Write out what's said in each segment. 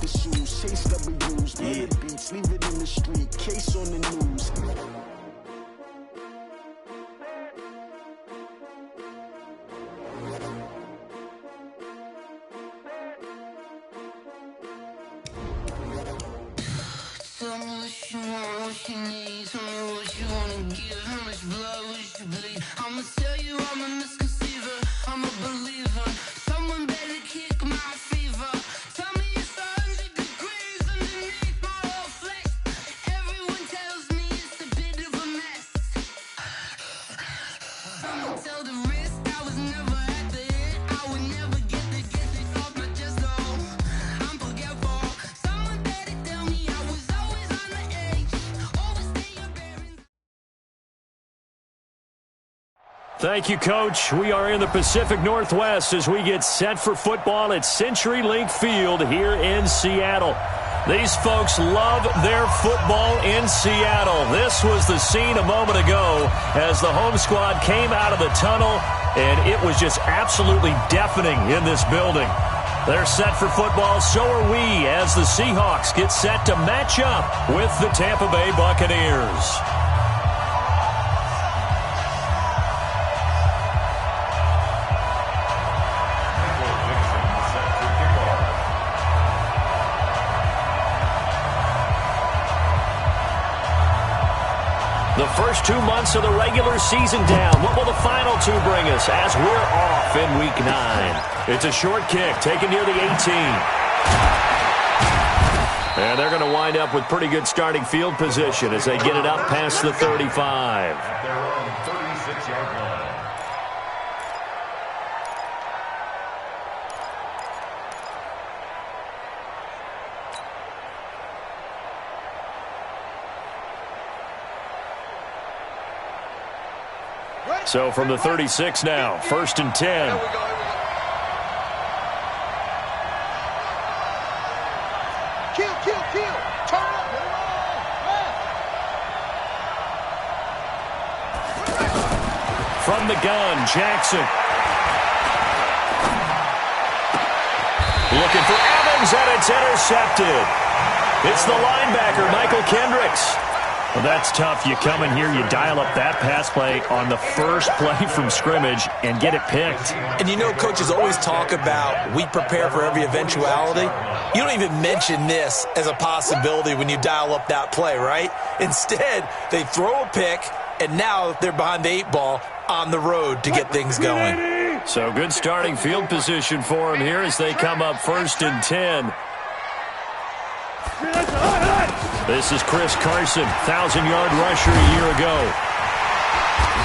the shoes, chase W's, yeah. The beats, leave it in the street, case on the news. Tell me what you want, what you need. Tell me what you wanna give. How much blood would you bleed? I'ma tell you I'm a misconceiver. I'm a believer. Someone better kick my fever. Tell me it's 100 degrees underneath my whole flesh. Everyone tells me it's a bit of a mess. Someone tell the risk I was never at the hit. I would never get it off my chest. Oh, I'm forgetful. Someone better tell me I was always on the edge. Overstay your bearings. Thank you, Coach. We are in the Pacific Northwest as we get set for football at CenturyLink Field here in Seattle. These folks love their football in Seattle. This was the scene a moment ago as the home squad came out of the tunnel, and it was just absolutely deafening in this building. They're set for football, so are we, as the Seahawks get set to match up with the Tampa Bay Buccaneers. The first 2 months of the regular season down. What will the final two bring us as we're off in Week 9? It's a short kick taken near the 18. And they're going to wind up with pretty good starting field position as they get it up past the 35. They're on 36-yard line. So from the 36 now, 1st and 10. Kill. Turn up. From the gun, Jackson. Looking for Evans, and it's intercepted. It's the linebacker, Michael Kendricks. Well, that's tough. You come in here, you dial up that pass play on the first play from scrimmage and get it picked. And you know, coaches always talk about we prepare for every eventuality. You don't even mention this as a possibility when you dial up that play, right? Instead, they throw a pick, and now they're behind the 8 ball on the road to get things going. So good starting field position for them here as they come up 1st and 10. This is Chris Carson, 1,000-yard rusher a year ago.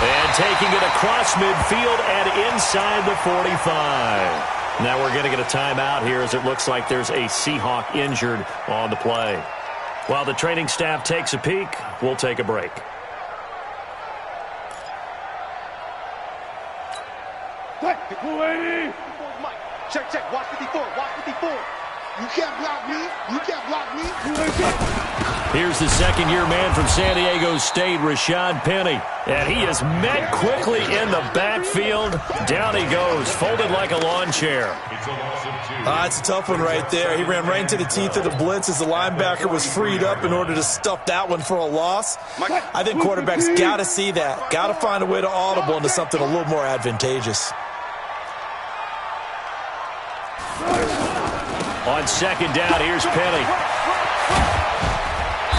And taking it across midfield and inside the 45. Now we're going to get a timeout here as it looks like there's a Seahawk injured on the play. While the training staff takes a peek, we'll take a break. Check. Watch 54. You can't block me. Here's the second-year man from San Diego State, Rashad Penny. And he is met quickly in the backfield. Down he goes, folded like a lawn chair. It's a tough one right there. He ran right into the teeth of the blitz as the linebacker was freed up in order to stuff that one for a loss. I think quarterbacks got to see that. Got to find a way to audible into something a little more advantageous. On second down, here's Penny.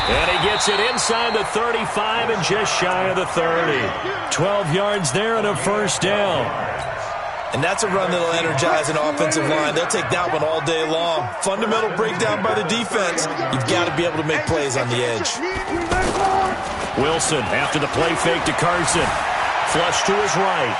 And he gets it inside the 35 and just shy of the 30. 12 yards there and a first down. And that's a run that'll energize an offensive line. They'll take that one all day long. Fundamental breakdown by the defense. You've got to be able to make plays on the edge. Wilson after the play fake to Carson. Flush to his right.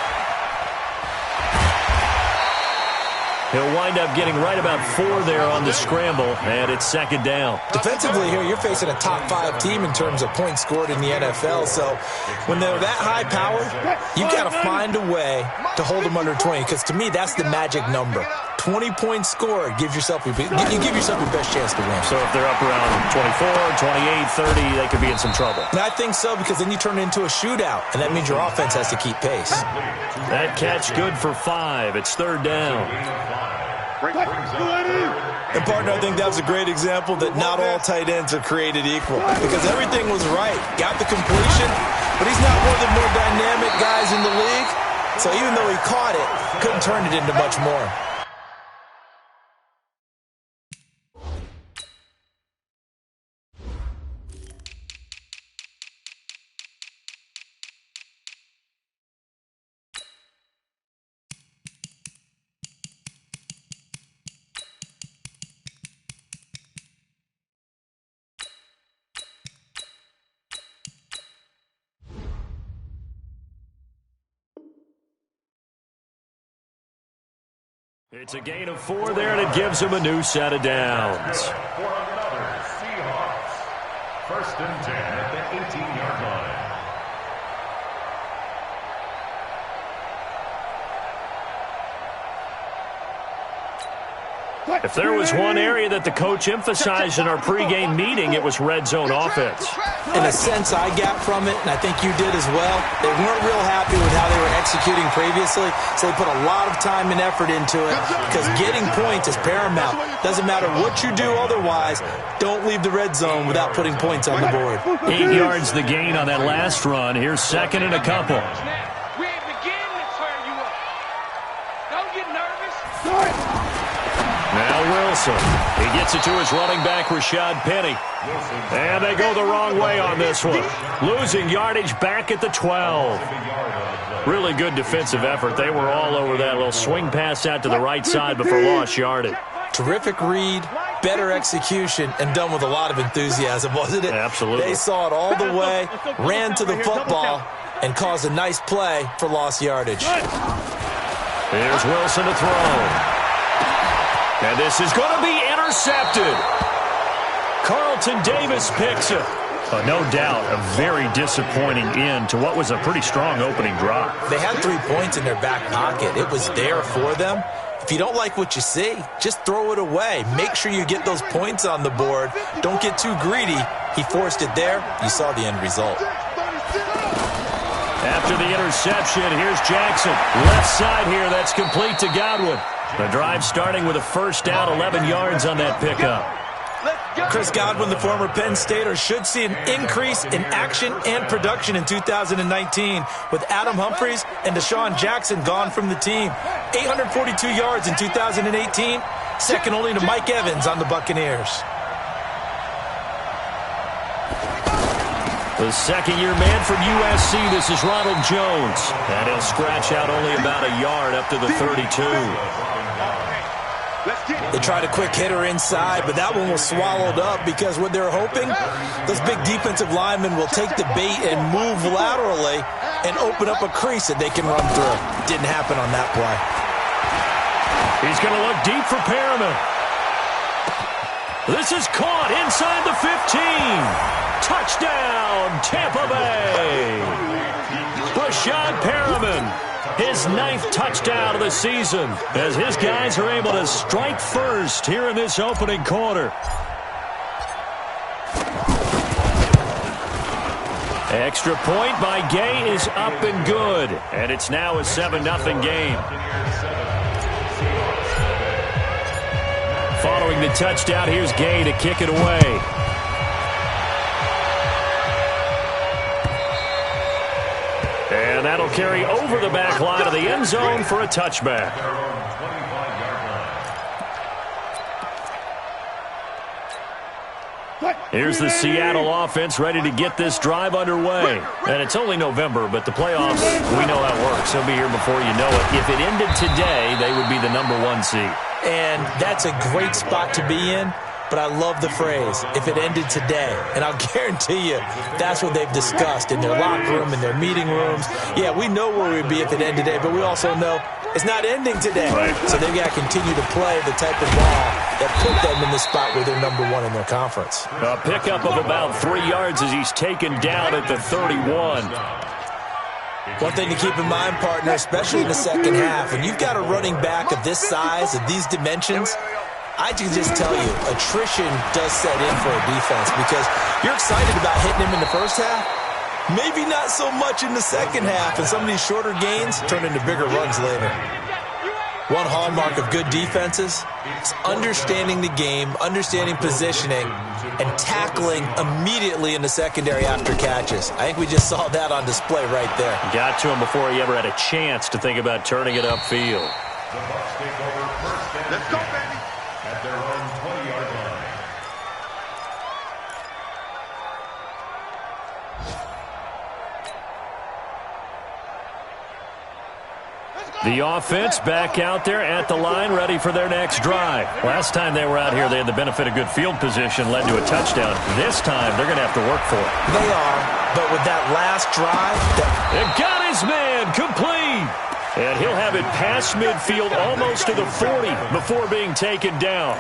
He'll wind up getting right about 4 there on the scramble, and it's second down. Defensively here, you're facing a top 5 team in terms of points scored in the NFL. So when they're that high powered, you've got to find a way to hold them under 20, because to me, that's the magic number. 20 points scored, you give yourself your best chance to win. So if they're up around 24, 28, 30, they could be in some trouble. And I think so, because then you turn it into a shootout, and that means your offense has to keep pace. That catch good for 5. It's third down. And, partner, I think that was a great example that not all tight ends are created equal because everything was right. Got the completion, but he's not one of the more dynamic guys in the league. So even though he caught it, couldn't turn it into much more. It's a gain of 4 there, and it gives him a new set of downs. For another Seahawks. 1st and 10 at the 18-yard line. If there was one area that the coach emphasized in our pregame meeting, it was red zone offense. In a sense, I got from it, and I think you did as well, they weren't real happy with how they were executing previously, so they put a lot of time and effort into it because getting points is paramount. Doesn't matter what you do otherwise, don't leave the red zone without putting points on the board. 8 yards the gain on that last run. Here's 2nd and a couple. We ain't beginning to turn you up. Don't get nervous. Now Wilson. He gets it to his running back, Rashad Penny. And they go the wrong way on this one. Losing yardage back at the 12. Really good defensive effort. They were all over that little swing pass out to the right side before lost yardage. Terrific read, better execution, and done with a lot of enthusiasm, wasn't it? Absolutely. They saw it all the way, ran to the football, and caused a nice play for lost yardage. Here's Wilson to throw. And this is going to be intercepted. Carlton Davis picks it. No doubt a very disappointing end to what was a pretty strong opening drive. They had 3 points in their back pocket. It was there for them. If you don't like what you see, just throw it away. Make sure you get those points on the board. Don't get too greedy. He forced it there. You saw the end result. After the interception, here's Jackson. Left side here, that's complete to Godwin. The drive starting with a 1st down, 11 yards on that pickup. Chris Godwin, the former Penn Stater, should see an increase in action and production in 2019 with Adam Humphries and Deshaun Jackson gone from the team. 842 yards in 2018, second only to Mike Evans on the Buccaneers. The second-year man from USC, this is Ronald Jones. And he'll scratch out only about a yard up to the 32. They tried a quick hitter inside, but that one was swallowed up because what they're hoping, those big defensive linemen will take the bait and move laterally and open up a crease that they can run through. Didn't happen on that play. He's going to look deep for Perriman. This is caught inside the 15. Touchdown, Tampa Bay. Rashad Perriman, his 9th touchdown of the season, as his guys are able to strike first here in this opening quarter. Extra point by Gay is up and good, and it's now a 7-0 game. Following the touchdown, here's Gay to kick it away. And that'll carry over the back line of the end zone for a touchback. Here's the Seattle offense ready to get this drive underway. And it's only November, but the playoffs, we know how it works. They'll be here before you know it. If it ended today, they would be the #1 seed. And that's a great spot to be in. But I love the phrase, if it ended today. And I'll guarantee you, that's what they've discussed in their locker room, in their meeting rooms. Yeah, we know where we'd be if it ended today, but we also know it's not ending today. Right. So they've got to continue to play the type of ball that put them in the spot where they're #1 in their conference. A pickup of about 3 yards as he's taken down at the 31. One thing to keep in mind, partner, especially in the second half, when you've got a running back of this size, of these dimensions, I can just tell you, attrition does set in for a defense because you're excited about hitting him in the first half. Maybe not so much in the second half, and some of these shorter gains turn into bigger runs later. One hallmark of good defenses is understanding the game, understanding positioning, and tackling immediately in the secondary after catches. I think we just saw that on display right there. Got to him before he ever had a chance to think about turning it upfield. The Bucs take over first and 10 at their own 20-yard line. The offense back out there at the line, ready for their next drive. Last time they were out here, they had the benefit of good field position, led to a touchdown. This time, they're going to have to work for it. They are, but with that last drive... It got his man complete. And he'll have it past midfield almost to the 40 before being taken down.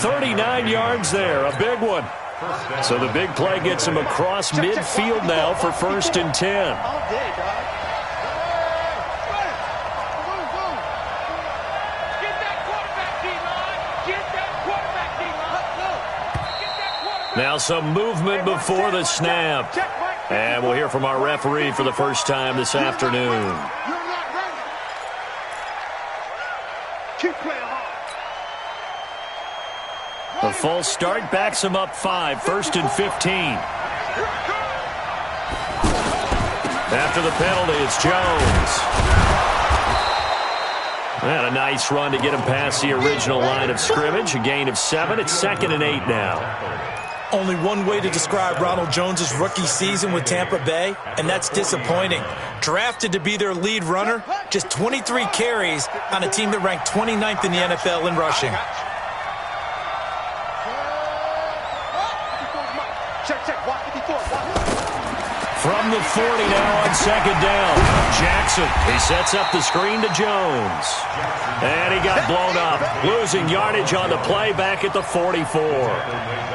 39 yards there, a big one. So the big play gets him across midfield now for 1st and 10. Now some movement before the snap. And we'll hear from our referee for the first time this afternoon. The false start backs him up 5, 1st and 15. After the penalty, it's Jones. And a nice run to get him past the original line of scrimmage. A gain of 7. It's 2nd and 8 now. Only one way to describe Ronald Jones' rookie season with Tampa Bay, and that's disappointing. Drafted to be their lead runner, just 23 carries on a team that ranked 29th in the NFL in rushing. From the 40 now on 2nd down. Jackson, he sets up the screen to Jones. And he got blown up, losing yardage on the play back at the 44.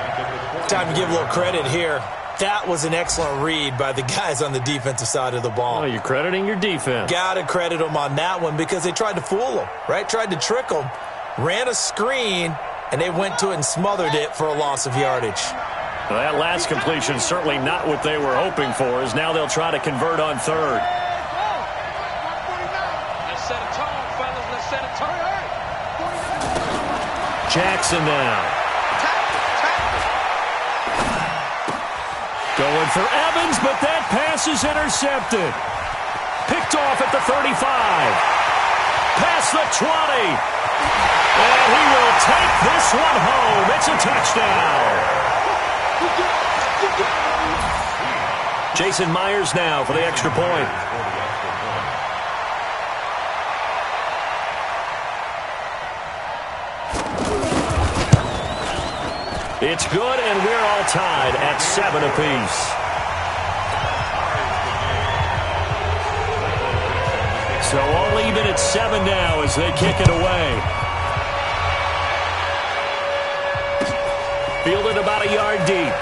Time to give a little credit here. That was an excellent read by the guys on the defensive side of the ball. Oh, you're crediting your defense. Got to credit them on that one because they tried to fool them, right? Tried to trick them, ran a screen, and they went to it and smothered it for a loss of yardage. Well, that last completion certainly not what they were hoping for, as now they'll try to convert on 3rd. Let's set a tone, fellas. Let's set a tone. Jackson now. Going for Evans, but that pass is intercepted. Picked off at the 35. Past the 20. And he will take this one home. It's a touchdown. Jason Myers now for the extra point. It's good, and we're all tied at 7 apiece. So all even at 7 now as they kick it away. Fielded about a yard deep.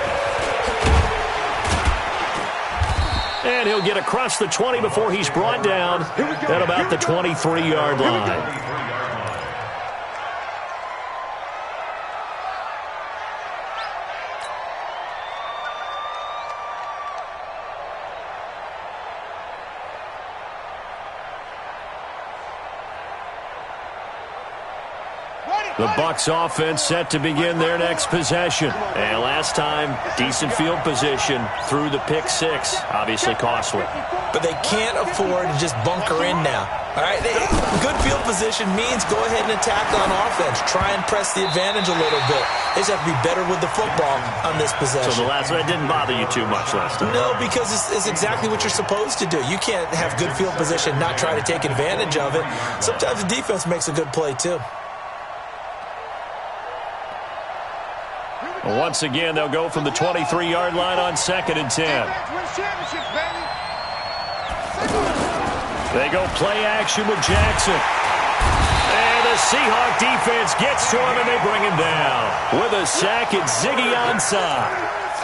And he'll get across the 20 before he's brought down at about the 23-yard line. The Bucs offense set to begin their next possession. And last time, decent field position through the pick 6. Obviously costly. But they can't afford to just bunker in now. All right, good field position means go ahead and attack on offense. Try and press the advantage a little bit. They just have to be better with the football on this possession. So the last one didn't bother you too much last time? No, because it's exactly what you're supposed to do. You can't have good field position, not try to take advantage of it. Sometimes the defense makes a good play too. Once again, they'll go from the 23-yard line on 2nd and 10. They go play action with Jackson. And the Seahawk defense gets to him, and they bring him down. With a sack, it's Ziggy Ansah.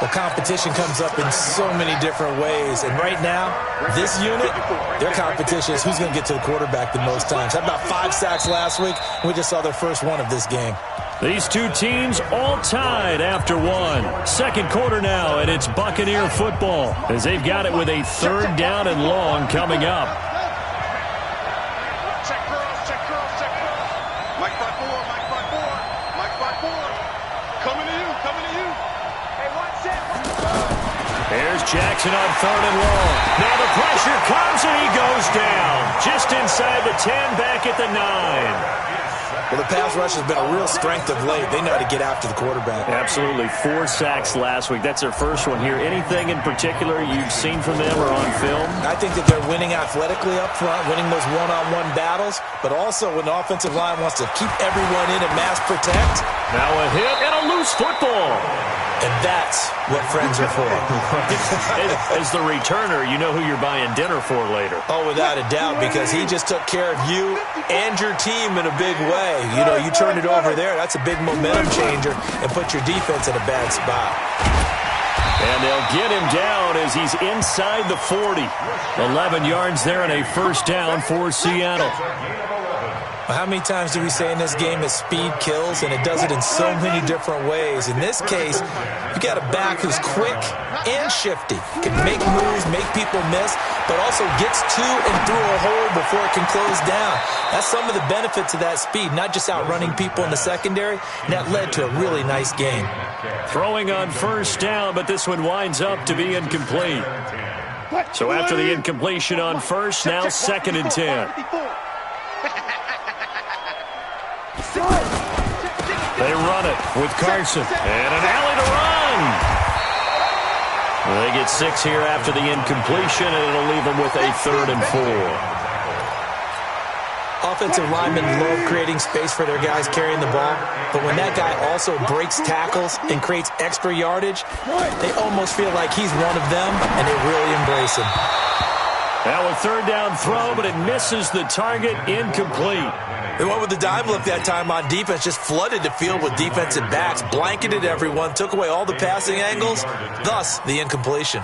The competition comes up in so many different ways. And right now, this unit, their competition is who's going to get to the quarterback the most times. Had about 5 sacks last week. We just saw their first one of this game. These two teams all tied after one. Second quarter now, and it's Buccaneer football as they've got it with a 3rd down and long coming up. Coming to you. Hey, watch it. Here's Jackson on 3rd and long. Now the pressure comes and he goes down. Just inside the 10, back at the 9. Well, the pass rush has been a real strength of late. They know how to get after the quarterback. Absolutely. 4 sacks last week. That's their first one here. Anything in particular you've seen from them or on film? I think that they're winning athletically up front, winning those one-on-one battles, but also when the offensive line wants to keep everyone in and mass protect. Now a hit and a loose football. And that's what friends are for. As the returner, you know who you're buying dinner for later. Oh, without a doubt, because he just took care of you and your team in a big way. You know, you turn it over there, that's a big momentum changer and put your defense in a bad spot. And they'll get him down as he's inside the 40. 11 yards there and a first down for Seattle. Well, how many times do we say in this game that speed kills, and it does it in so many different ways? In this case, you got a back who's quick and shifty, can make moves, make people miss, but also gets to and through a hole before it can close down. That's some of the benefits of that speed, not just outrunning people in the secondary, and that led to a really nice game. Throwing on first down, but this one winds up to be incomplete. So after the incompletion on first, now 2nd and 10. They run it with Carson. And an alley to run. They get 6 here after the incompletion, and it'll leave them with a 3rd and 4. Offensive linemen love creating space for their guys carrying the ball, but when that guy also breaks tackles and creates extra yardage, they almost feel like he's one of them, and they really embrace him. Now a 3rd down throw, but it misses the target, incomplete. They went with the dime look that time on defense, just flooded the field with defensive backs, blanketed everyone, took away all the passing angles, thus the incompletion.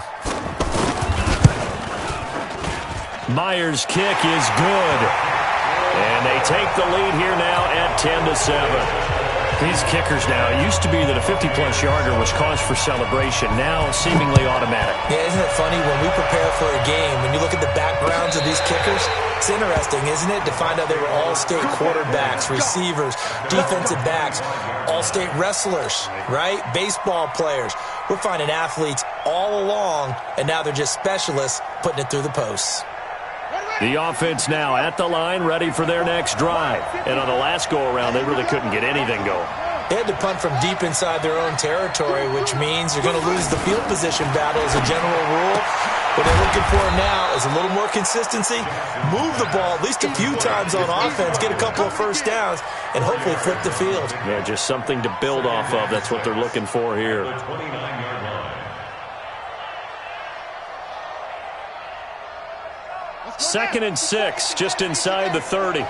Myers' kick is good. And they take the lead here now at 10-7. These kickers now, it used to be that a 50-plus yarder was cause for celebration, now seemingly automatic. Yeah, isn't it funny when we prepare for a game, when you look at the backgrounds of these kickers, it's interesting, isn't it, to find out they were all-state quarterbacks, receivers, defensive backs, all-state wrestlers, right? Baseball players. We're finding athletes all along, and now they're just specialists putting it through the posts. The offense now at the line, ready for their next drive. And on the last go-around, they really couldn't get anything going. They had to punt from deep inside their own territory, which means you're going to lose the field position battle as a general rule. What they're looking for now is a little more consistency, move the ball at least a few times on offense, get a couple of first downs, and hopefully flip the field. Yeah, just something to build off of. That's what they're looking for here. Second and 6, just inside the 30.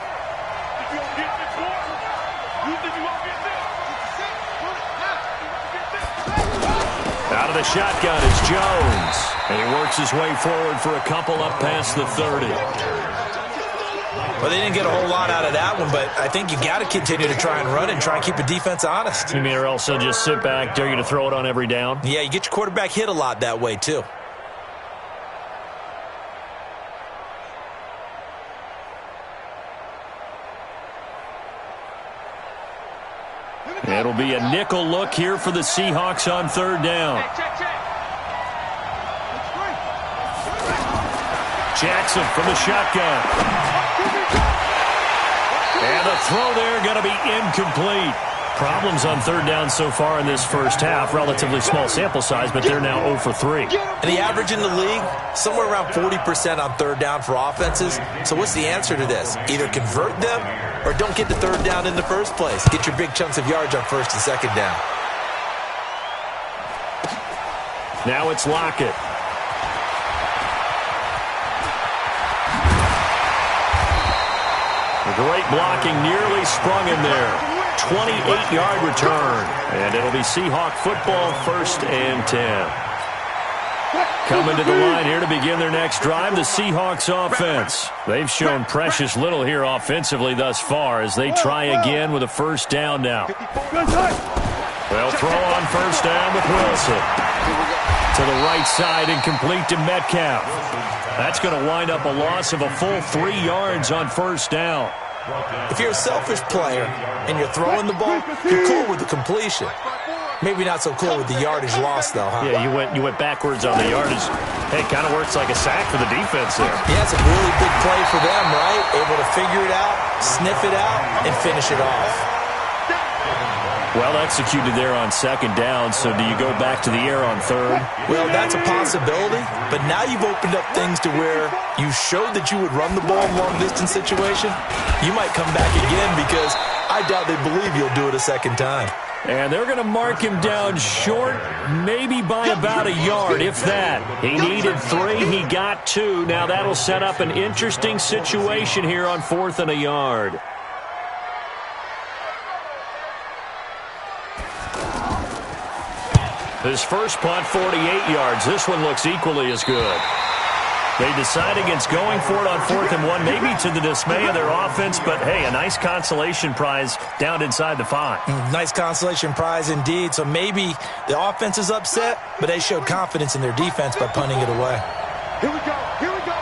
Out of the shotgun is Jones. And he works his way forward for a couple up past the 30. Well, they didn't get a whole lot out of that one, but I think you got to continue to try and run and try and keep the defense honest. You mean or else they'll just sit back, dare you to throw it on every down? Yeah, you get your quarterback hit a lot that way, too. It'll be a nickel look here for the Seahawks on 3rd down. Jackson from the shotgun. And the throw there going to be incomplete. Problems on 3rd down so far in this first half. Relatively small sample size, but they're now 0 for 3. And the average in the league, somewhere around 40% on 3rd down for offenses. So what's the answer to this? Either convert them or don't get the 3rd down in the first place. Get your big chunks of yards on 1st and 2nd down. Now it's Lockett. Great blocking, nearly sprung him there. 28-yard return. And it'll be Seahawk football, 1st and 10. Coming to the line here to begin their next drive, the Seahawks offense. They've shown precious little here offensively thus far as they try again with a 1st down now. They'll throw on 1st down with Wilson. To the right side and complete to Metcalf. That's going to wind up a loss of a full 3 yards on 1st down. If you're a selfish player and you're throwing the ball, you're cool with the completion. Maybe not so cool with the yardage loss, though, huh? Yeah, you went backwards on the yardage. Hey, kind of works like a sack for the defense there. Yeah, it's a really big play for them, right? Able to figure it out, sniff it out, and finish it off. Well executed there on second down, so do you go back to the air on third? Well, that's a possibility, but now you've opened up things to where you showed that you would run the ball in long-distance situation. You might come back again because I doubt they believe you'll do it a second time. And they're going to mark him down short, maybe by about a yard, if that. He needed 3, he got 2. Now that'll set up an interesting situation here on 4th and a yard. His first punt, 48 yards. This one looks equally as good. They decide against going for it on 4th and 1, maybe to the dismay of their offense, but, hey, a nice consolation prize down inside the 5. Nice consolation prize indeed. So maybe the offense is upset, but they showed confidence in their defense by punting it away. Here we go. Here we go.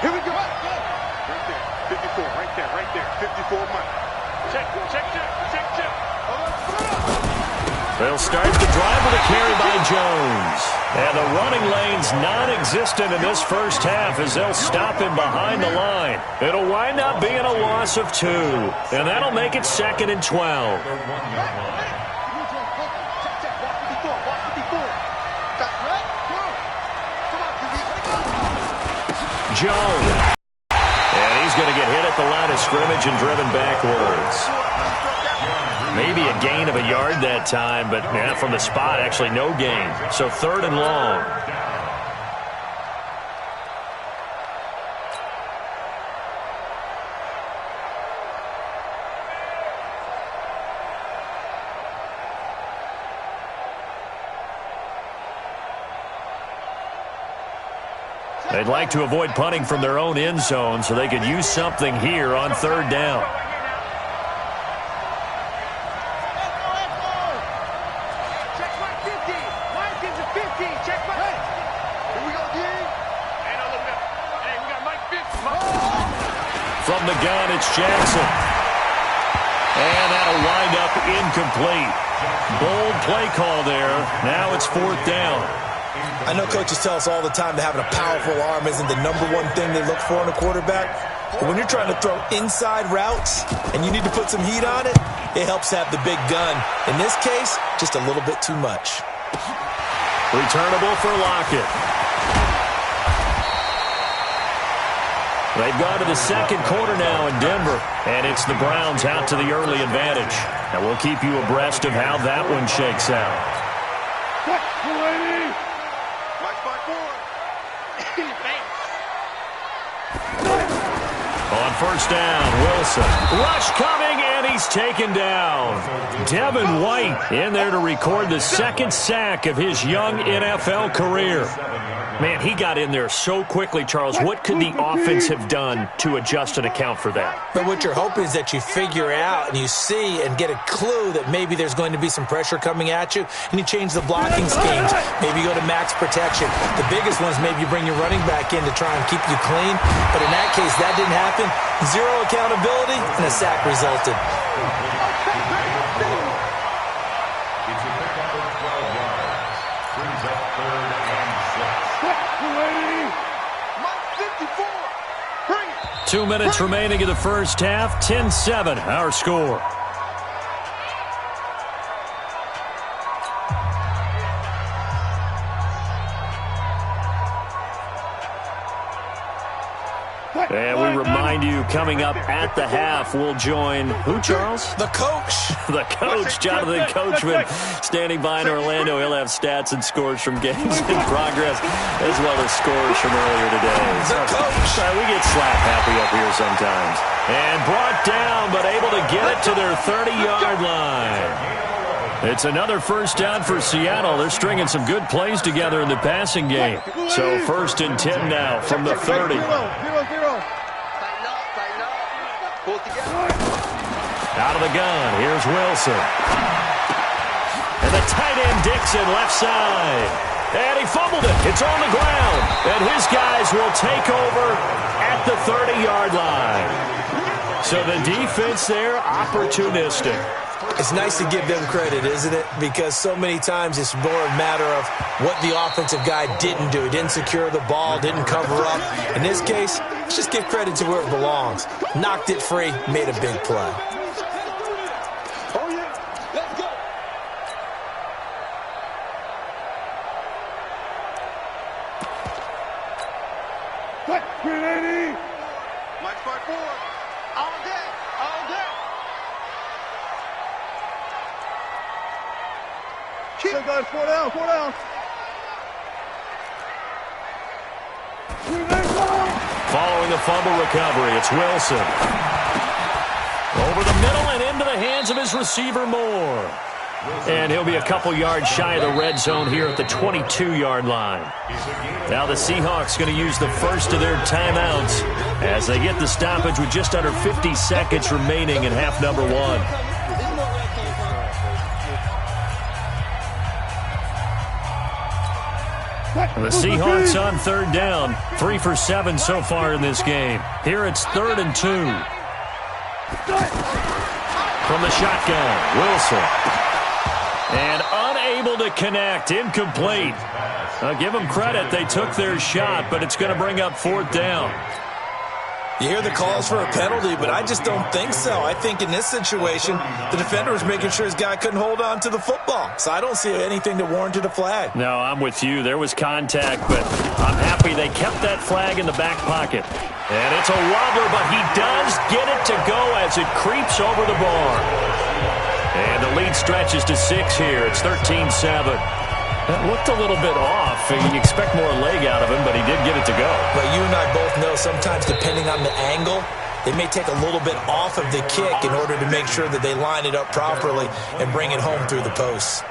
Here we go. Right there. 54. Right there. 54 months. Check. They'll start the drive with a carry by Jones. And the running lane's non-existent in this first half as they'll stop him behind the line. It'll wind up being a loss of 2. And that'll make it 2nd and 12. Jones. And he's going to get hit at the line of scrimmage and driven backwards. Maybe a gain of a yard that time, but from the spot, actually no gain. So 3rd and long. They'd like to avoid punting from their own end zone so they could use something here on 3rd down. From the gun, it's Jackson. And that'll wind up incomplete. Bold play call there. Now it's 4th down. I know coaches tell us all the time that having a powerful arm isn't the #1 thing they look for in a quarterback. But when you're trying to throw inside routes and you need to put some heat on it, it helps have the big gun. In this case, just a little bit too much. Returnable for Lockett. They've gone to the second quarter now in Denver, and it's the Browns out to the early advantage. And we'll keep you abreast of how that one shakes out. On 1st down, Wilson. Rush coming, and he's taken down. Devin White in there to record the 2nd sack of his young NFL career. Man, he got in there so quickly, Charles. What could the offense have done to adjust and account for that? But what you're hoping is that you figure out and you see and get a clue that maybe there's going to be some pressure coming at you, and you change the blocking schemes. Maybe you go to max protection. The biggest one is maybe you bring your running back in to try and keep you clean. But in that case, that didn't happen. 0 accountability, and a sack resulted. It's a pickup of 12 yards. Brings up 3rd and 6. 2 minutes remaining in the first half. 10-7, our score. And we remind you, coming up at the half, we'll join who, Charles? The coach. The coach, Jonathan Coachman, standing by in Orlando. He'll have stats and scores from games in progress, as well as scores from earlier today. The coach. We get slap happy up here sometimes. And brought down, but able to get it to their 30-yard line. It's another 1st down for Seattle. They're stringing some good plays together in the passing game. So 1st and 10 now from the 30. Out of the gun, here's Wilson. And the tight end Dixon left side. And he fumbled it. It's on the ground. And his guys will take over at the 30-yard line. So the defense there, opportunistic. It's nice to give them credit, isn't it? Because so many times it's more a matter of what the offensive guy didn't do. He didn't secure the ball, didn't cover up. In this case, let's just give credit to where it belongs. Knocked it free, made a big play. Oh, yeah. Let's go. What? 380. Mike 5-4. All day. All day. Keep guys, 4 down, 4 down. Following the fumble recovery, it's Wilson. Over the middle and into the hands of his receiver, Moore. And he'll be a couple yards shy of the red zone here at the 22-yard line. Now the Seahawks going to use the first of their timeouts as they get the stoppage with just under 50 seconds remaining in half number one. The Seahawks on third down, 3 for 7 so far in this game. Here it's 3rd and 2. From the shotgun, Wilson. And unable to connect, incomplete. I'll give them credit, they took their shot, but it's going to bring up 4th down. You hear the calls for a penalty, but I just don't think so. I think in this situation, the defender was making sure his guy couldn't hold on to the football. So I don't see anything that warranted a flag. No, I'm with you. There was contact, but I'm happy they kept that flag in the back pocket. And it's a wobbler, but he does get it to go as it creeps over the bar. And the lead stretches to 6 here. It's 13-7. That looked a little bit off. You expect more leg out of him, but he did get it to go. But you and I both know sometimes depending on the angle, they may take a little bit off of the kick in order to make sure that they line it up properly and bring it home through the posts.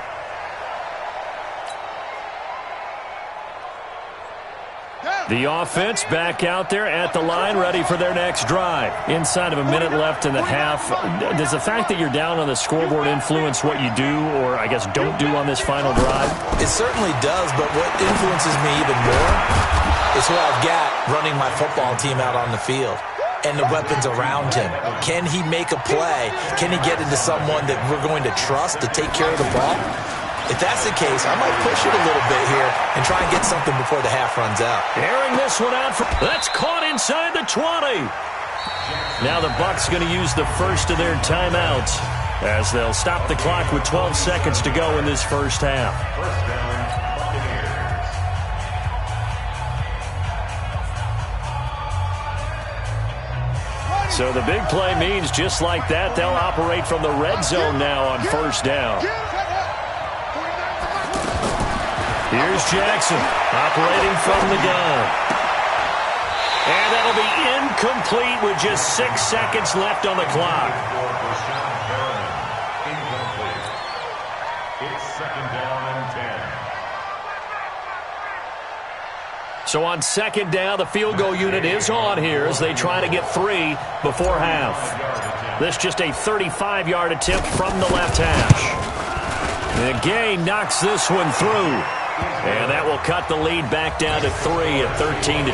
The offense back out there at the line, ready for their next drive. Inside of a minute left in the half. Does the fact that you're down on the scoreboard influence what you do, or I guess don't do on this final drive? It certainly does, but what influences me even more is who I've got running my football team out on the field and the weapons around him. Can he make a play? Can he get into someone that we're going to trust to take care of the ball? If that's the case, I might push it a little bit here and try and get something before the half runs out. Airing this one out. That's caught inside the 20. Now the Bucs going to use the first of their timeouts as they'll stop the clock with 12 seconds to go in this first half. First down, Buccaneers. So the big play means just like that, they'll operate from the red zone now on first down. Here's Jackson operating from the gun. And that'll be incomplete with just 6 seconds left on the clock. Incomplete. It's 2nd down and 10. So on 2nd down, the field goal unit is on here as they try to get 3 before half. This just a 35-yard attempt from the left hash. The gain knocks this one through. And that will cut the lead back down to 3 at 13-10.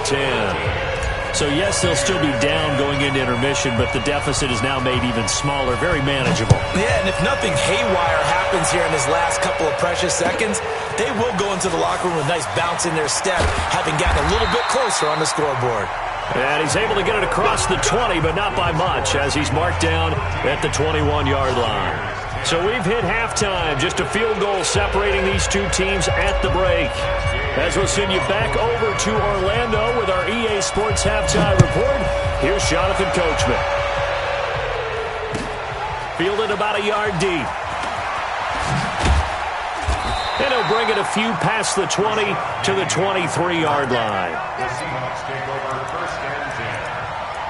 So, yes, they'll still be down going into intermission, but the deficit is now made even smaller, very manageable. Yeah, and if nothing haywire happens here in his last couple of precious seconds, they will go into the locker room with a nice bounce in their step, having gotten a little bit closer on the scoreboard. And he's able to get it across the 20, but not by much, as he's marked down at the 21-yard line. So we've hit halftime, just a field goal separating these two teams at the break. As we'll send you back over to Orlando with our EA Sports Halftime Report, here's Jonathan Coachman. Fielded about a yard deep. And he'll bring it a few past the 20 to the 23-yard line. The Seahawks take over 1st and 10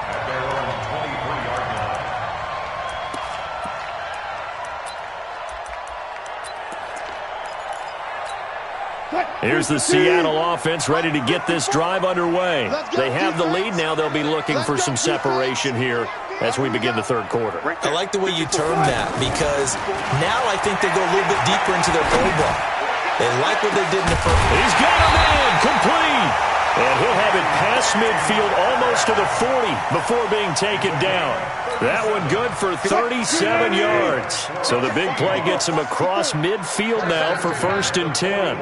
at their own 23-yard line. Here's the Seattle offense ready to get this drive underway. They have the lead now. They'll be looking for some separation here as we begin the third quarter. I like the way you term that because now I think they go a little bit deeper into their playbook. They like what they did in the first. He's got him in, complete. And he'll have it past midfield almost to the 40 before being taken down. That one good for 37 yards. So the big play gets him across midfield now for 1st and 10.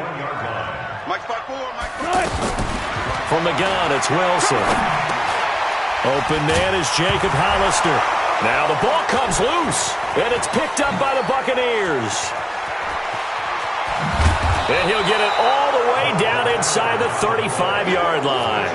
From the gun, it's Wilson. Open man is Jacob Hollister. Now the ball comes loose, and it's picked up by the Buccaneers. And he'll get it all the way down inside the 35-yard line.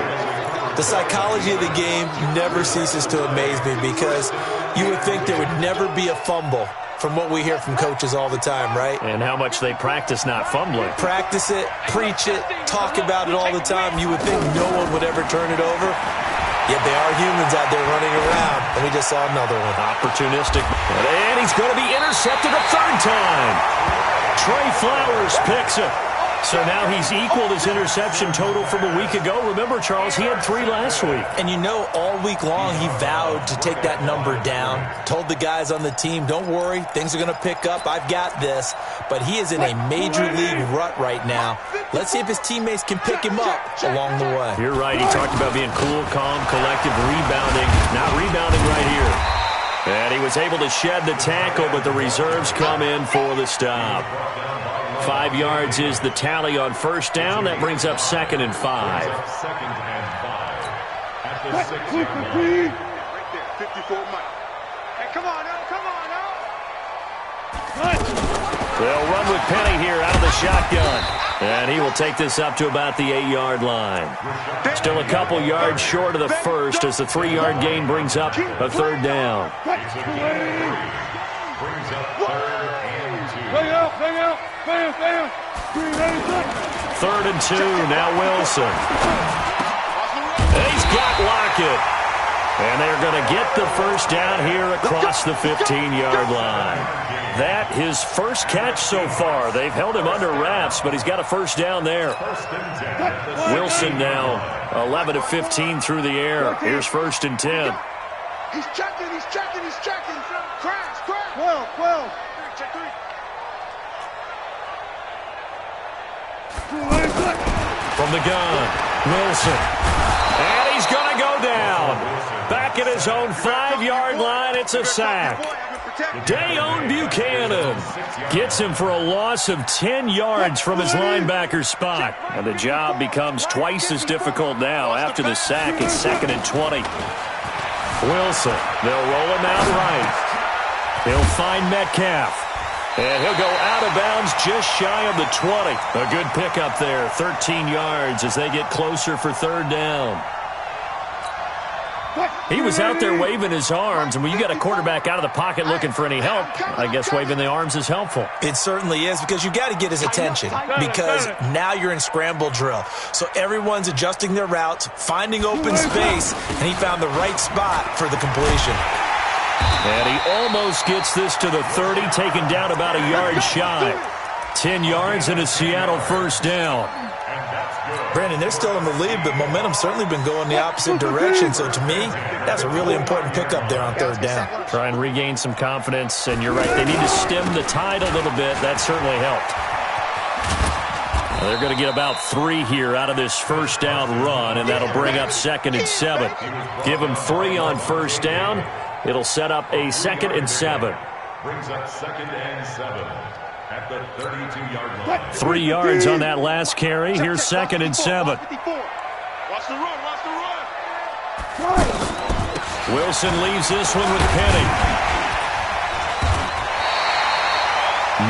The psychology of the game never ceases to amaze me because you would think there would never be a fumble from what we hear from coaches all the time, right? And how much they practice not fumbling. Practice it, preach it, talk about it all the time. You would think no one would ever turn it over. Yet they are humans out there running around, and we just saw another one. Opportunistic. And he's going to be intercepted a 3rd time. Trey Flowers picks it. So now he's equaled his interception total from a week ago. Remember, Charles, he had 3 last week. And you know, all week long he vowed to take that number down. Told the guys on the team, don't worry, things are going to pick up. I've got this. But he is in a major league rut right now. Let's see if his teammates can pick him up along the way. You're right. He talked about being cool, calm, collective, rebounding. Not rebounding right here. And he was able to shed the tackle, but the reserves come in for the stop. 5 yards is the tally on 1st down. That brings up 2nd and 5. 2nd and 5. At the 6-yard line. Right there, 54 Mike. Hey, come on now, come on now. They'll run with Penny here out of the shotgun. And he will take this up to about the 8-yard line. Still a couple yards short of the first as the 3-yard gain brings up a 3rd down. Brings up 3rd and 2. Hang out. 3rd and 2, now Wilson. He's got Lockett. And they're going to get the 1st down here across the 15-yard line. That his first catch so far. They've held him under wraps, but he's got a 1st down there. Wilson now 11 of 15 through the air. Here's 1st and 10. He's checking. Crash. 12. Check 3. From the gun, Wilson. And he's going to go down. Back at his own 5-yard line, it's a sack. Dayon Buchanan gets him for a loss of 10 yards from his linebacker spot. And the job becomes twice as difficult now after the sack. It's 2nd and 20. Wilson, they'll roll him out right. He'll find Metcalf. And he'll go out of bounds just shy of the 20. A good pickup there, 13 yards as they get closer for 3rd down. He was out there waving his arms, and when you got a quarterback out of the pocket looking for any help, I guess waving the arms is helpful. It certainly is, because you got to get his attention, because now you're in scramble drill. So everyone's adjusting their routes, finding open space, and he found the right spot for the completion. And he almost gets this to the 30, taken down about a yard shy. 10 yards and a Seattle 1st down. Brandon, they're still in the lead, but momentum's certainly been going the opposite direction. So to me, that's a really important pickup there on 3rd down. Try and regain some confidence, and you're right, they need to stem the tide a little bit. That certainly helped. They're going to get about 3 here out of this 1st down run, and that'll bring up 2nd and 7. Give them 3 on 1st down. It'll set up a 2nd and 7. Brings up 2nd and 7 at the 32-yard line. 3 yards on that last carry. Here's 2nd and 7. Watch the run. Wilson leaves this one with Penny.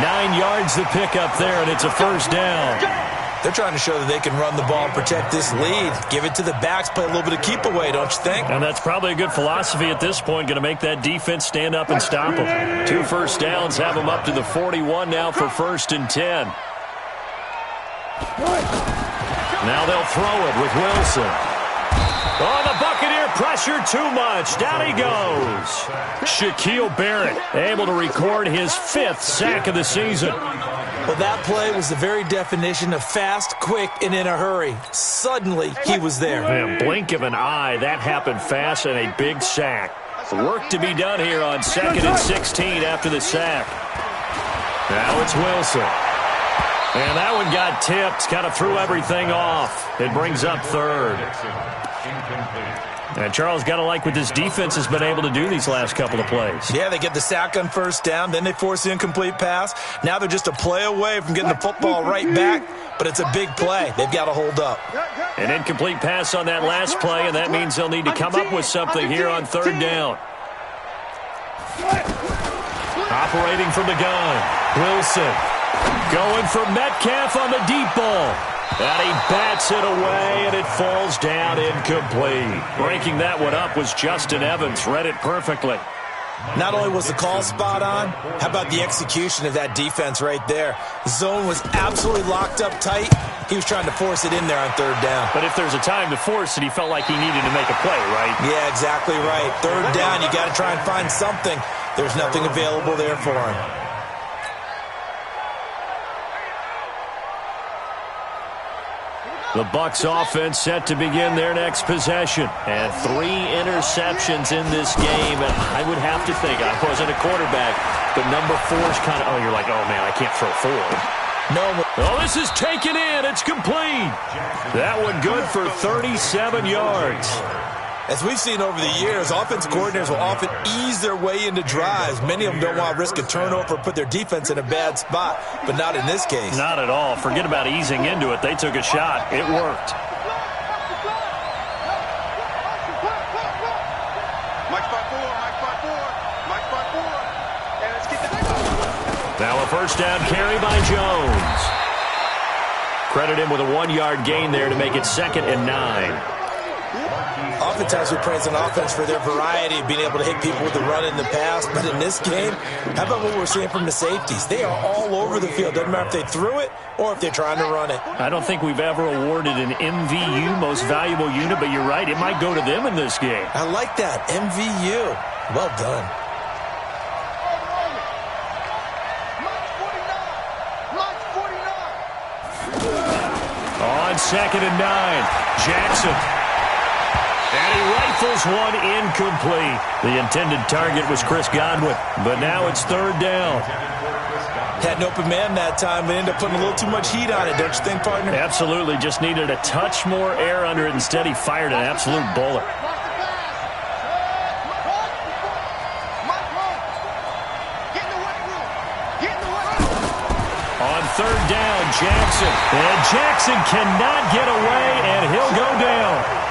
9 yards the pickup there, and it's a 1st down. They're trying to show that they can run the ball and protect this lead. Give it to the backs, play a little bit of keep away, don't you think? And that's probably a good philosophy at this point, going to make that defense stand up and stop them. 2 1st downs have them up to the 41 now for 1st and 10. Now they'll throw it with Wilson. Oh, the Buccaneer pressure too much. Down he goes. Shaquille Barrett able to record his 5th sack of the season. Well, that play was the very definition of fast, quick, and in a hurry. Suddenly, he was there. In a blink of an eye, that happened fast and a big sack. Work to be done here on 2nd and 16 after the sack. Now it's Wilson. And that one got tipped, kind of threw everything off. It brings up 3rd. Incomplete. And Charles, got to like what this defense has been able to do these last couple of plays. Yeah, they get the sack on first down, then they force the incomplete pass. Now they're just a play away from getting the football right back, but it's a big play. They've got to hold up. An incomplete pass on that last play, and that means they'll need to come up with something here on third down. Operating from the gun, Wilson going for Metcalf on the deep ball. And he bats it away, and it falls down incomplete. Breaking that one up was Justin Evans. Read it perfectly. Not only was the call spot on, how about the execution of that defense right there? The zone was absolutely locked up tight. He was trying to force it in there on third down. But if there's a time to force it, he felt like he needed to make a play, right? Yeah, exactly right. Third down, you got to try and find something. There's nothing available there for him. The Bucs offense set to begin their next possession. And 3 interceptions in this game. And I would have to think, I wasn't a quarterback, but number 4 is kind of, oh, you're like, oh, man, I can't throw 4. No. Oh, this is taken in. It's complete. That one good for 37 yards. As we've seen over the years, offense coordinators will often ease their way into drives. Many of them don't want to risk a turnover or put their defense in a bad spot, but not in this case. Not at all. Forget about easing into it. They took a shot. It worked. Now a first down carry by Jones. Credit him with a 1-yard gain there to make it 2nd and 9. Oftentimes we praise an offense for their variety of being able to hit people with the run in the pass, but in this game, how about what we're seeing from the safeties? They are all over the field. Doesn't matter if they threw it or if they're trying to run it. I don't think we've ever awarded an MVU, most valuable unit, but you're right, it might go to them in this game. I like that, MVU. Well done. On 2nd and 9, Jackson. And he rifles one incomplete. The intended target was Chris Godwin, but now it's 3rd down. Had an open man that time, but ended up putting a little too much heat on it, don't you think, partner? Absolutely. Just needed a touch more air under it. Instead, he fired an absolute bullet. On 3rd down, Jackson. And Jackson cannot get away, and he'll go down.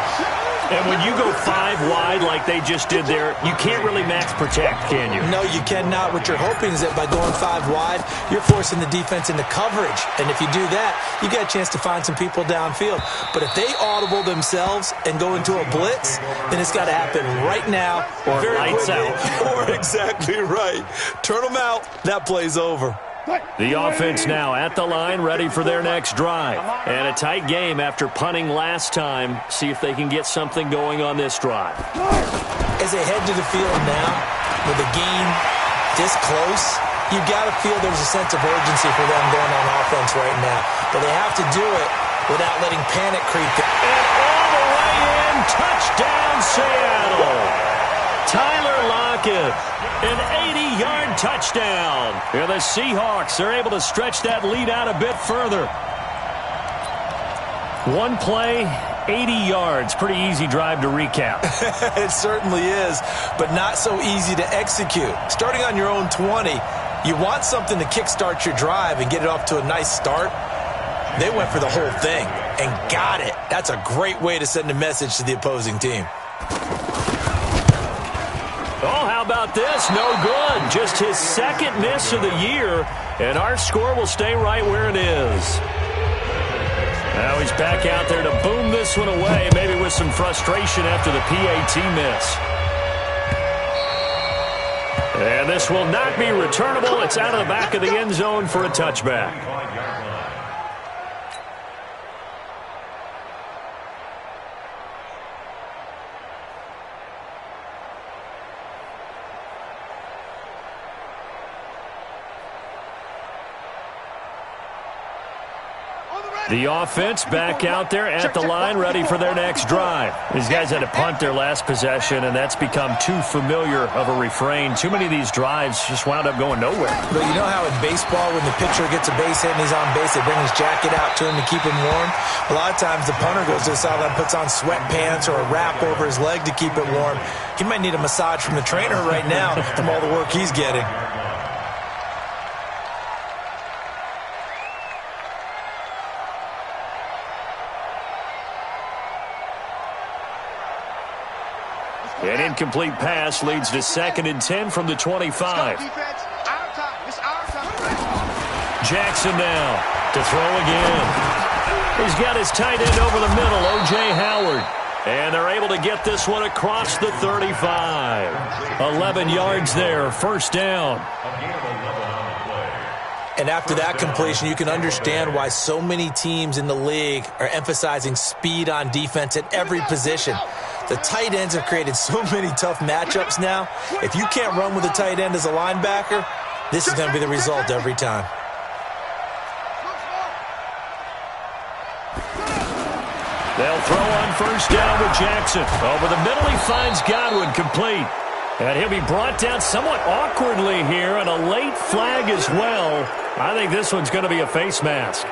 And when you go 5 wide like they just did there, you can't really max protect, can you? No, you cannot. What you're hoping is that by going 5 wide, you're forcing the defense into coverage. And if you do that, you got a chance to find some people downfield. But if they audible themselves and go into a blitz, then it's got to happen right now. Or lights out. Or exactly right. Turn them out. That play's over. The offense now at the line, ready for their next drive. And a tight game after punting last time. See if they can get something going on this drive. As they head to the field now, with a game this close, you got to feel there's a sense of urgency for them going on offense right now. But they have to do it without letting panic creep in. And all the way in, touchdown Seattle. Tyler Lockett, an 80-yard touchdown. And the Seahawks are able to stretch that lead out a bit further. 1 play, 80 yards. Pretty easy drive to recap. It certainly is, but not so easy to execute. Starting on your own 20, you want something to kickstart your drive and get it off to a nice start. They went for the whole thing and got it. That's a great way to send a message to the opposing team. Oh, how about this? No good. Just his 2nd miss of the year, and our score will stay right where it is. Now he's back out there to boom this one away, maybe with some frustration after the PAT miss. And this will not be returnable. It's out of the back of the end zone for a touchback. On the right. The offense back out there at the line, ready for their next drive. These guys had to punt their last possession, and that's become too familiar of a refrain. Too many of these drives just wound up going nowhere. But you know how in baseball, when the pitcher gets a base hit and he's on base, they bring his jacket out to him to keep him warm? A lot of times the punter goes to the sideline, puts on sweatpants or a wrap over his leg to keep it warm. He might need a massage from the trainer right now from all the work he's getting. An incomplete pass leads to 2nd and 10 from the 25. Jackson now to throw again. He's got his tight end over the middle, O.J. Howard. And they're able to get this one across the 35. 11 yards there, first down. And after that completion, you can understand why so many teams in the league are emphasizing speed on defense at every position. The tight ends have created so many tough matchups now. If you can't run with a tight end as a linebacker, this is going to be the result every time. They'll throw on first down with Jackson. Over the middle, he finds Godwin, complete. And he'll be brought down somewhat awkwardly here, and a late flag as well. I think this one's going to be a face mask.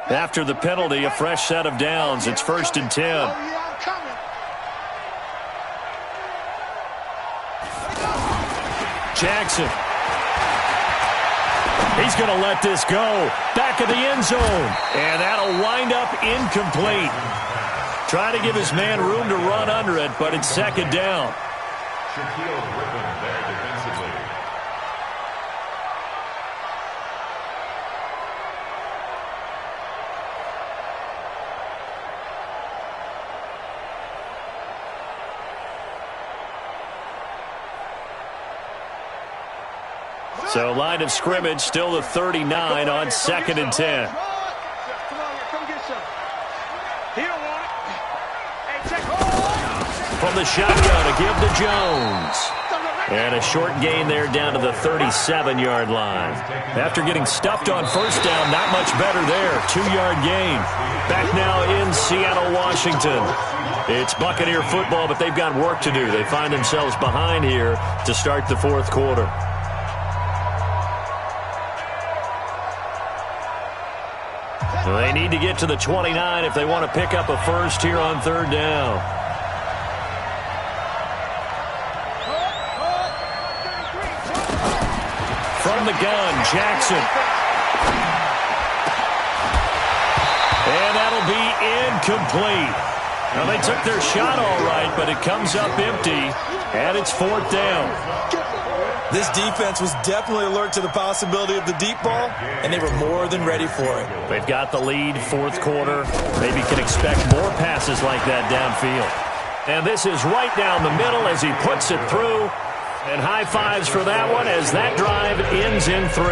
After the penalty, a fresh set of downs. It's 1st and 10. Jackson. He's going to let this go. Back of the end zone. And that'll wind up incomplete. Trying to give his man room to run under it, but it's 2nd down. Shaquille Griffin there defensively. So line of scrimmage still the 39 on 2nd and 10. From the shotgun, a give to Jones. And a short gain there down to the 37-yard line. After getting stuffed on first down, not much better there. 2-yard gain. Back now in Seattle, Washington. It's Buccaneer football, but they've got work to do. They find themselves behind here to start the 4th quarter. They need to get to the 29 if they want to pick up a first here on 3rd down. From the gun, Jackson. And that'll be incomplete. Now, they took their shot all right, but it comes up empty, and it's 4th down. This defense was definitely alert to the possibility of the deep ball, and they were more than ready for it. They've got the lead, 4th quarter. Maybe can expect more passes like that downfield. And this is right down the middle as he puts it through. And high fives for that one as that drive ends in 3.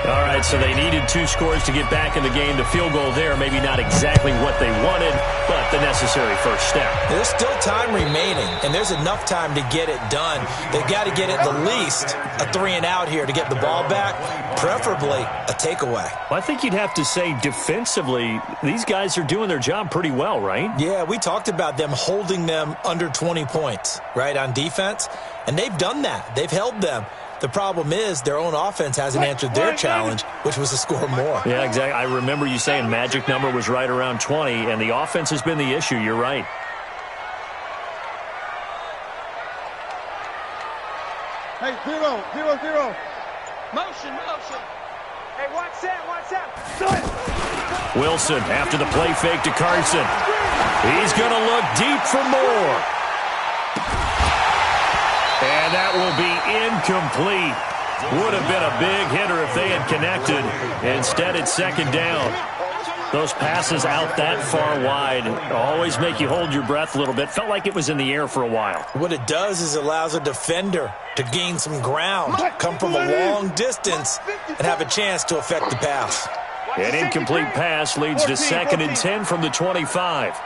All right, so they needed 2 scores to get back in the game. The field goal there, maybe not exactly what they wanted, but the necessary first step. There's still time remaining, and there's enough time to get it done. They've got to get at the least a 3-and-out here to get the ball back, preferably a takeaway. Well, I think you'd have to say defensively, these guys are doing their job pretty well, right? Yeah, we talked about them holding them under 20 points, right, on defense, and they've done that. They've held them. The problem is their own offense hasn't answered their challenge, which was to score more. Yeah, exactly. I remember you saying magic number was right around 20, and the offense has been the issue. You're right. Hey, 0-0-0. Motion. Hey, watch that. Wilson after the play fake to Carson. He's going to look deep for more. And that will be incomplete. Would have been a big hitter if they had connected. Instead, it's 2nd down. Those passes out that far wide always make you hold your breath a little bit. Felt like it was in the air for a while. What it does is allows a defender to gain some ground, come from a long distance, and have a chance to affect the pass. An incomplete pass leads to 2nd and 10 from the 25.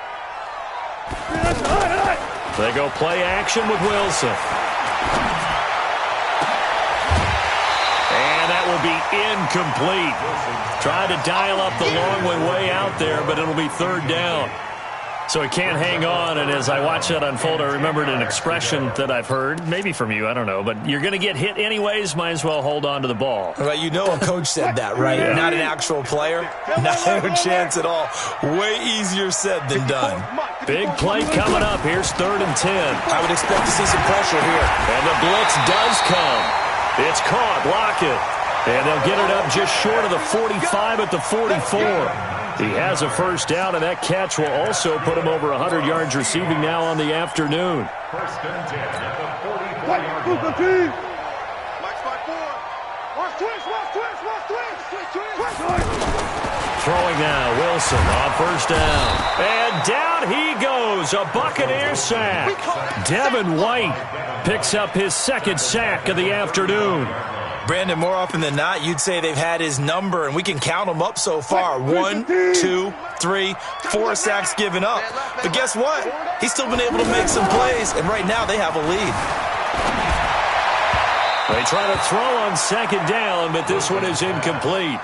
They go play action with Wilson. be incomplete. Tried to dial up the long one way out there, but it'll be third down. So he can't hang on, and as I watch that unfold, I remembered an expression that I've heard, maybe from you, I don't know, but you're going to get hit anyways, might as well hold on to the ball. Well, you know a coach said that, right? Yeah. Not an actual player. Not a chance at all. Way easier said than done. Big play coming up. Here's 3rd and 10. I would expect to see some pressure here. And the blitz does come. It's caught. Block it. And they'll get it up just short of the 45 at the 44. He has a first down, and that catch will also put him over 100 yards receiving now on the afternoon. 1st and 10 at the 44-yard line. Throwing now, Wilson on first down. And down he goes, a Buccaneer sack. Devin White picks up his 2nd sack of the afternoon. Brandon, more often than not, you'd say they've had his number, and we can count them up so far. 1, 2, 3, 4 sacks given up. But guess what? He's still been able to make some plays, and right now they have a lead. They try to throw on 2nd down, but this one is incomplete.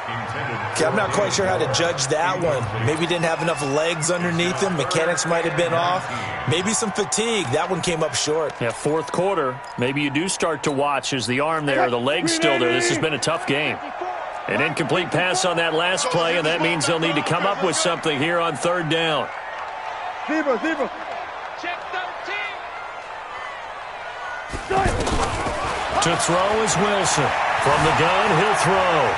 Okay, I'm not quite sure how to judge that one. Maybe didn't have enough legs underneath him. Mechanics might have been off. Maybe some fatigue. That one came up short. Yeah, 4th quarter. Maybe you do start to watch as the arm there, the leg's still there. This has been a tough game. An incomplete pass on that last play, and that means they'll need to come up with something here on 3rd down. Check 13. To throw is Wilson. From the gun, he'll throw.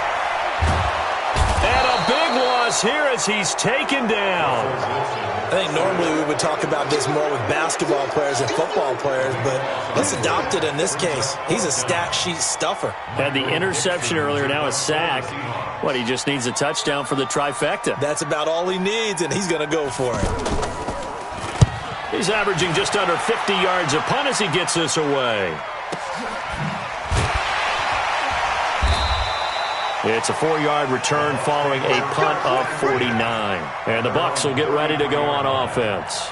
And a big loss here as he's taken down. I think normally we would talk about this more with basketball players and football players, but let's adopt it in this case. He's a stat sheet stuffer. Had the interception earlier, now a sack. What, he just needs a touchdown for the trifecta. That's about all he needs, and he's going to go for it. He's averaging just under 50 yards a punt as he gets this away. It's a 4-yard return following a punt of 49. And the Bucs will get ready to go on offense.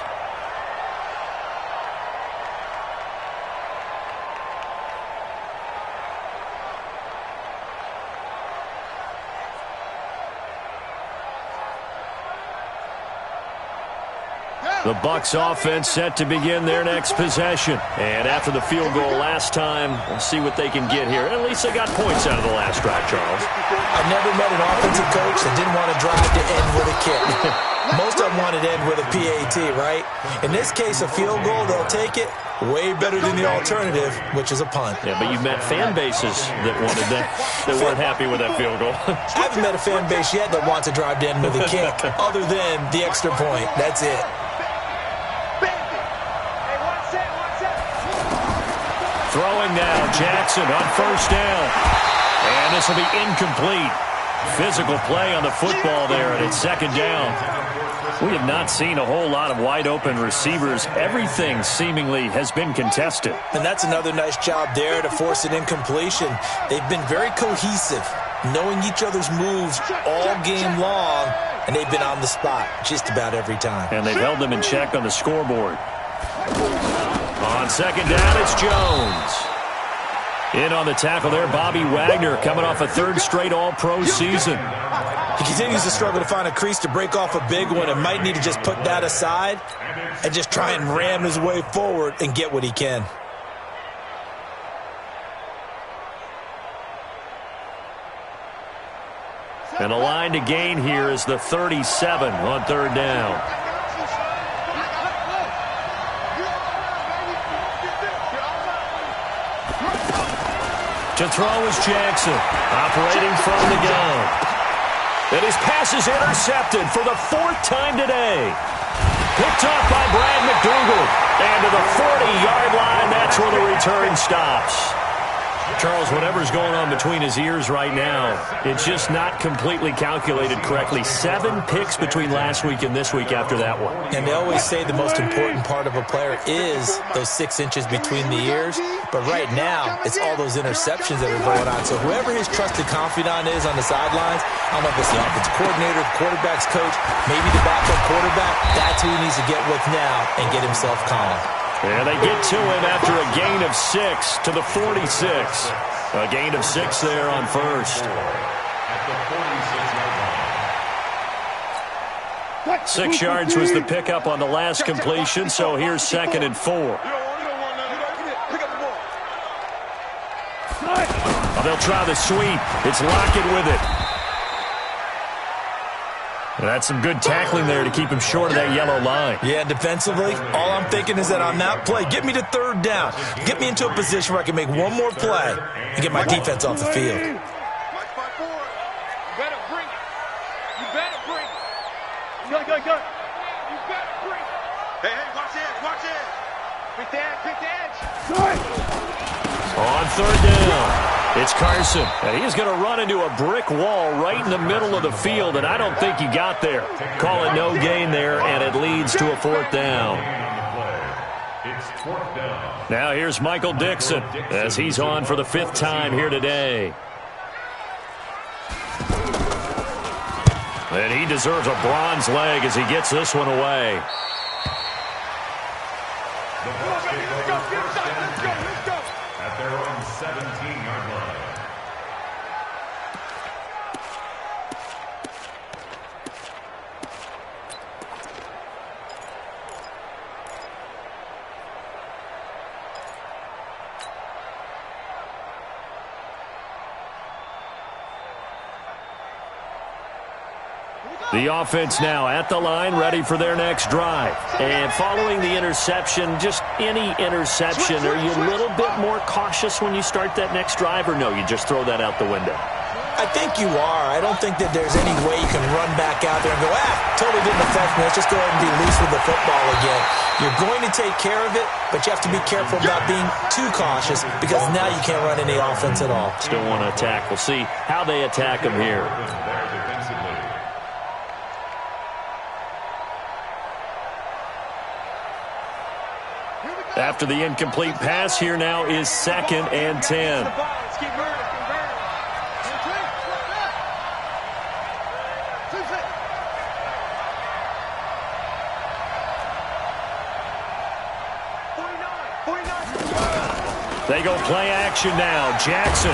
The Bucs offense set to begin their next possession. And after the field goal last time, we'll see what they can get here. At least they got points out of the last drive, Charles. I've never met an offensive coach that didn't want to drive to end with a kick. Most of them wanted to end with a PAT, right? In this case, a field goal, they'll take it. Way better than the alternative, which is a punt. Yeah, but you've met fan bases that wanted that, that weren't happy with that field goal. I haven't met a fan base yet that wants to drive to end with a kick, other than the extra point. That's it. Throwing now, Jackson on first down. And this will be incomplete. Physical play on the football there, and it's 2nd down. We have not seen a whole lot of wide-open receivers. Everything seemingly has been contested. And that's another nice job there to force an incompletion. They've been very cohesive, knowing each other's moves all game long, and they've been on the spot just about every time. And they've held them in check on the scoreboard. On 2nd down, it's Jones. In on the tackle there, Bobby Wagner, coming off a 3rd straight All-Pro season. He continues to struggle to find a crease to break off a big one and might need to just put that aside and just try and ram his way forward and get what he can. And the line to gain here is the 37 on 3rd down. To throw is Jackson, operating from the gun. And his pass is intercepted for the 4th time today. Picked off by Brad McDougal. And to the 40-yard line, that's where the return stops. Charles, whatever's going on between his ears right now, it's just not completely calculated correctly. 7 picks between last week and this week after that one. And they always say the most important part of a player is those 6 inches between the ears. But right now, it's all those interceptions that are going on. So whoever his trusted confidant is on the sidelines, I don't know if it's the offensive coordinator, the quarterback's coach, maybe the backup quarterback, that's who he needs to get with now and get himself calm. And they get to him after a gain of 6 to the 46. A gain of 6 there on first. At the 46-yard line. 6 yards was the pickup on the last completion, so here's 2nd and 4. They'll try the sweep. It's Lockett with it. That's some good tackling there to keep him short of that yellow line. Yeah, defensively, all I'm thinking is that on that play, get me to 3rd down. Get me into a position where I can make one more play and get my defense off the field. You better bring it. You better bring it. Go. You better bring it. Hey, watch it. Pick the edge. On 3rd down, it's Carson. And he's going to run into a brick wall right in the middle of the field, and I don't think he got there. Call it no gain there, and it leads to a 4th down. It's 4th down. Now here's Michael Dixon as he's on for the 5th time here today. And he deserves a bronze leg as he gets this one away. The Bucs take over 1st and 10 at their own 17-yard line. The offense now at the line, ready for their next drive. And following the interception, just any interception, are you a little bit more cautious when you start that next drive, or no, you just throw that out the window? I think you are. I don't think that there's any way you can run back out there and go, totally didn't affect me. Let's just go ahead and be loose with the football again. You're going to take care of it, but you have to be careful about being too cautious because now you can't run any offense at all. Still want to attack. We'll see how they attack him here. After the incomplete pass, here now is 2nd and 10. They go play action now. Jackson.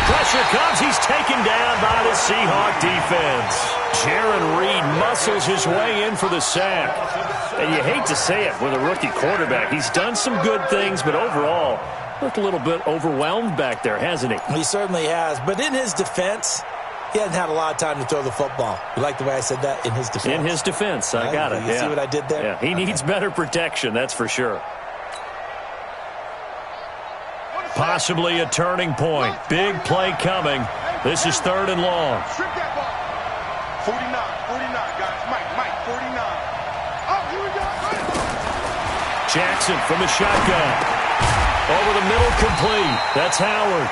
Pressure comes. He's taken down by the Seahawk defense. Jaron Reed muscles his way in for the sack. And you hate to say it with a rookie quarterback. He's done some good things, but overall, looked a little bit overwhelmed back there, hasn't he? He certainly has. But in his defense, he hasn't had a lot of time to throw the football. You like the way I said that? In his defense. In his defense. I got it. You see what I did there? Yeah, he needs better protection, that's for sure. Possibly a turning point. Big play coming. This is 3rd and long. 49, guys. Mike, 49. Oh, here we go. Jackson from the shotgun. Over the middle, complete. That's Howard.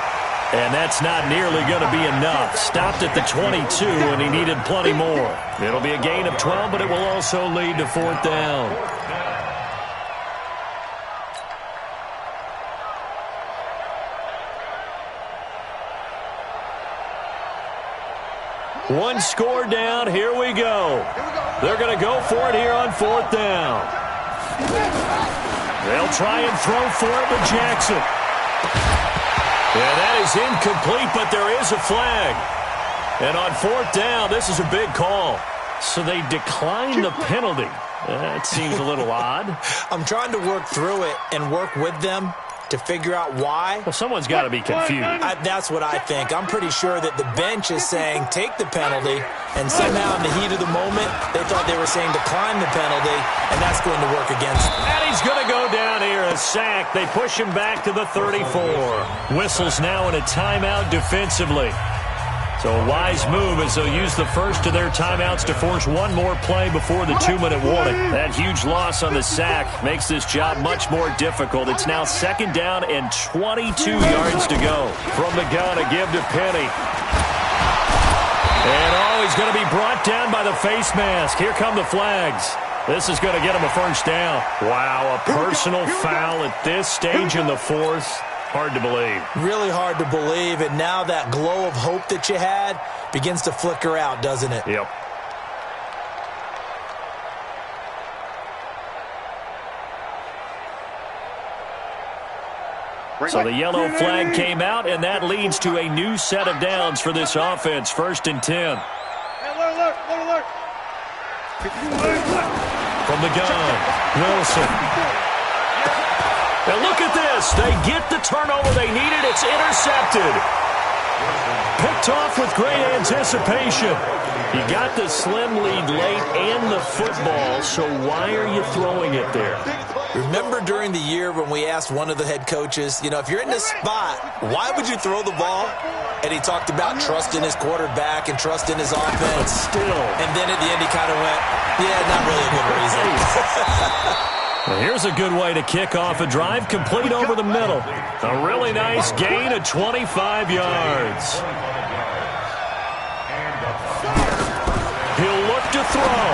And that's not nearly going to be enough. Stopped at the 22, and he needed plenty more. It'll be a gain of 12, but it will also lead to 4th down. One score down. Here we go. They're going to go for it here on 4th down. They'll try and throw for it with Jackson. And that is incomplete, but there is a flag. And on 4th down, this is a big call. So they decline the penalty. That seems a little odd. I'm trying to work through it and work with them to figure out why. Well, someone's got to be confused. That's what I think. I'm pretty sure that the bench is saying take the penalty, and somehow in the heat of the moment, they thought they were saying decline the penalty, and that's going to work against them. And he's going to go down here, a sack. They push him back to the 34. Whistles now in a timeout defensively. So a wise move as they'll use the first of their timeouts to force one more play before the 2-minute warning. That huge loss on the sack makes this job much more difficult. It's now 2nd down and 22 yards to go. From the gun, a give to Penny. And he's going to be brought down by the face mask. Here come the flags. This is going to get him a 1st down. Wow, a personal foul at this stage in the 4th. Hard to believe. Really hard to believe, and now that glow of hope that you had begins to flicker out, doesn't it? Yep. So the yellow flag came out, and that leads to a new set of downs for this offense. 1st and 10. Alert. From the gun, Wilson. And look at this. They get the turnover they needed. It's intercepted. Picked off with great anticipation. You got the slim lead late and the football, so why are you throwing it there? Remember during the year when we asked one of the head coaches, if you're in this spot, why would you throw the ball? And he talked about trusting his quarterback and trusting his offense. Still. And then at the end he kind of went, yeah, not really a good reason. Well, here's a good way to kick off a drive, complete over the middle. A really nice gain of 25 yards. He'll look to throw.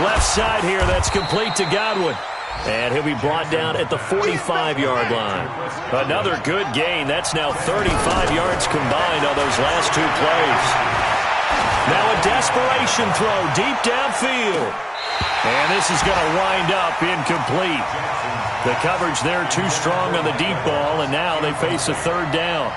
Left side here, that's complete to Godwin. And he'll be brought down at the 45-yard line. Another good gain. That's now 35 yards combined on those last 2 plays. Now a desperation throw deep downfield. And this is going to wind up incomplete. The coverage there too strong on the deep ball, and now they face a 3rd down.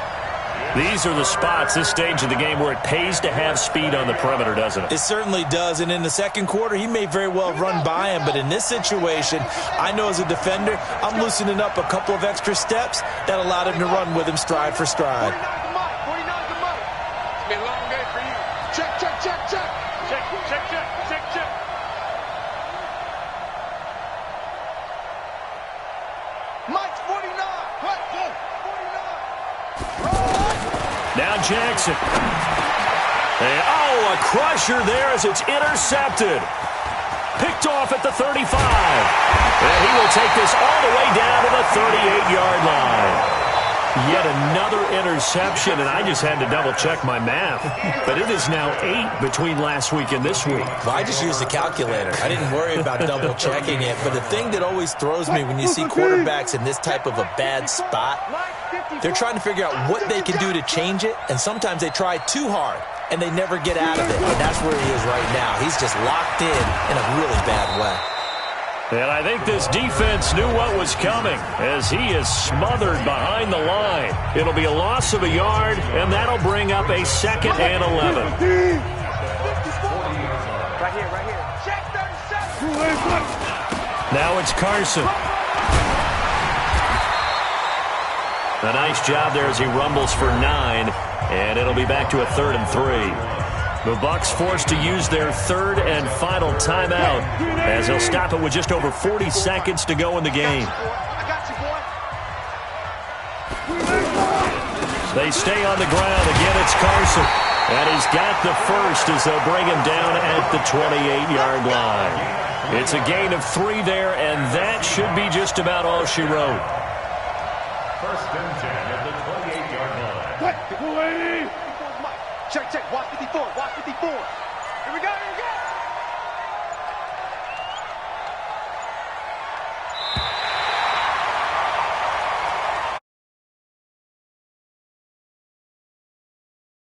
These are the spots, this stage of the game, where it pays to have speed on the perimeter, doesn't it? It certainly does, and in the second quarter, he may very well run by him, but in this situation, I know as a defender, I'm loosening up a couple of extra steps that allowed him to run with him stride for stride. 49's the money. It's been a long day for you. Check. Mike's 49. What? 49. Now Jackson. A crusher there as it's intercepted. Picked off at the 35. And he will take this all the way down to the 38-yard line. Yet another interception, and I just had to double-check my math. But it is now 8 between last week and this week. Well, I just used the calculator. I didn't worry about double-checking it. But the thing that always throws me when you see quarterbacks in this type of a bad spot, they're trying to figure out what they can do to change it, and sometimes they try too hard, and they never get out of it. And that's where he is right now. He's just locked in a really bad way. And I think this defense knew what was coming as he is smothered behind the line. It'll be a loss of a yard, and that'll bring up a 2nd and 11. Right here. Check 37. Now it's Carson. A nice job there as he rumbles for 9, and it'll be back to a 3rd and 3. The Bucs forced to use their 3rd and final timeout as they'll stop it with just over 40 seconds to go in the game. They stay on the ground. Again, it's Carson. And he's got the first as they'll bring him down at the 28-yard line. It's a gain of 3 there, and that should be just about all she wrote. 1st and 10 at the 28-yard line. Check. Watch 54. Here we go.